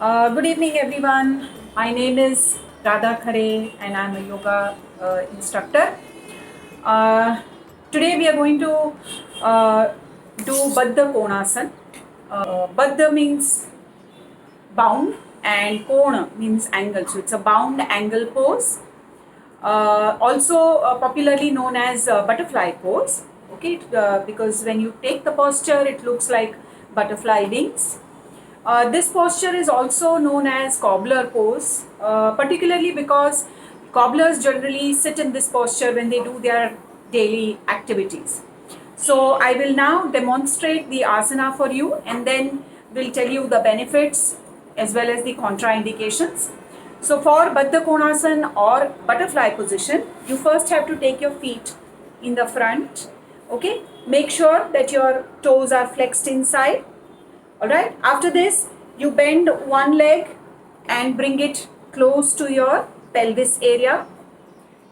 Good evening, everyone. My name is Radha Khare, and I'm a yoga instructor. Uh, Today, we are going to do Baddha Konasana. Baddha means bound, and Kona means angle. So, it's a bound angle pose. Also popularly known as butterfly pose. Okay, because when you take the posture, it looks like butterfly wings. This posture is also known as cobbler pose, particularly because cobblers generally sit in this posture when they do their daily activities. So I will now demonstrate the asana for you, and then we'll tell you the benefits as well as the contraindications. So for Baddha Konasana or butterfly position, you first have to take your feet in the front. Okay, make sure that your toes are flexed inside. Alright, after this, you bend one leg and bring it close to your pelvis area.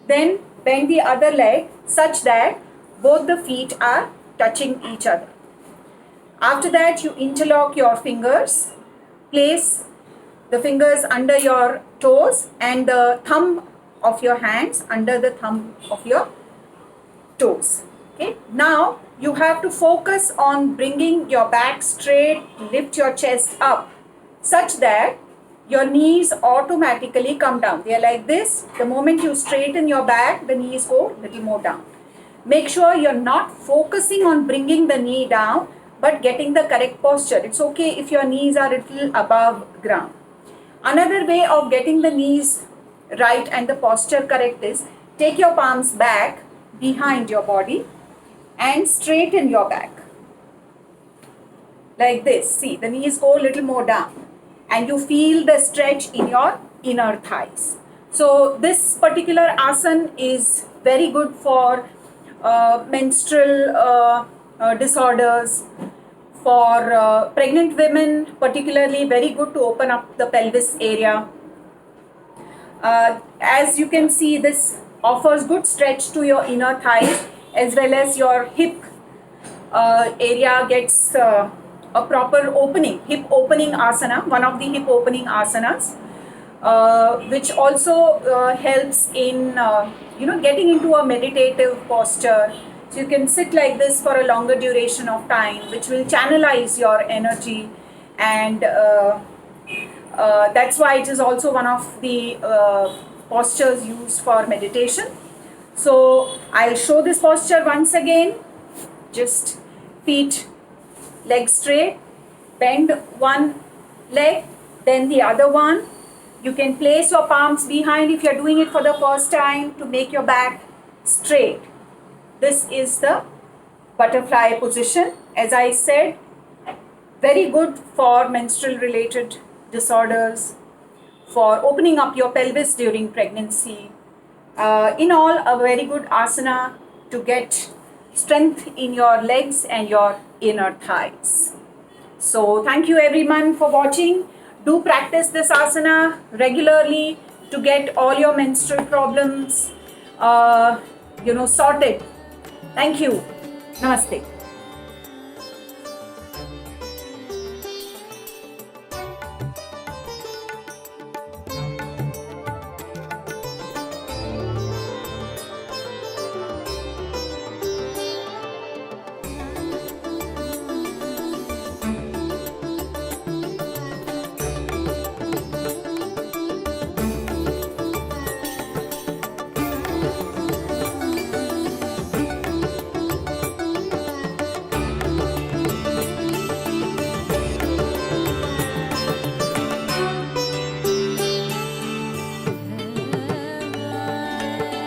Then bend the other leg such that both the feet are touching each other. After that, you interlock your fingers, place the fingers under your toes and the thumb of your hands under the thumb of your toes. Okay, now you have to focus on bringing your back straight, lift your chest up such that your knees automatically come down. They are like this. The moment you straighten your back, the knees go a little more down. Make sure you're not focusing on bringing the knee down, but getting the correct posture. It's okay if your knees are a little above ground. Another way of getting the knees right and the posture correct is take your palms back behind your body and straighten your back like this. See, the knees go a little more down and you feel the stretch in your inner thighs. So this particular asana is very good for menstrual disorders, for pregnant women particularly very good to open up the pelvis area. As you can see, this offers good stretch to your inner thighs as well as your hip area gets a proper opening, hip opening asana, one of the hip opening asanas, which also helps in getting into a meditative posture. So you can sit like this for a longer duration of time, which will channelize your energy, and that's why it is also one of the postures used for meditation. So I'll show this posture once again. Just feet, legs straight, bend one leg, then the other one. You can place your palms behind if you're doing it for the first time to make your back straight. This is the butterfly position. As I said, very good for menstrual related disorders, for opening up your pelvis during pregnancy. In all, a very good asana to get strength in your legs and your inner thighs. So thank you everyone for watching. Do practice this asana regularly to get all your menstrual problems sorted. Thank you. Namaste.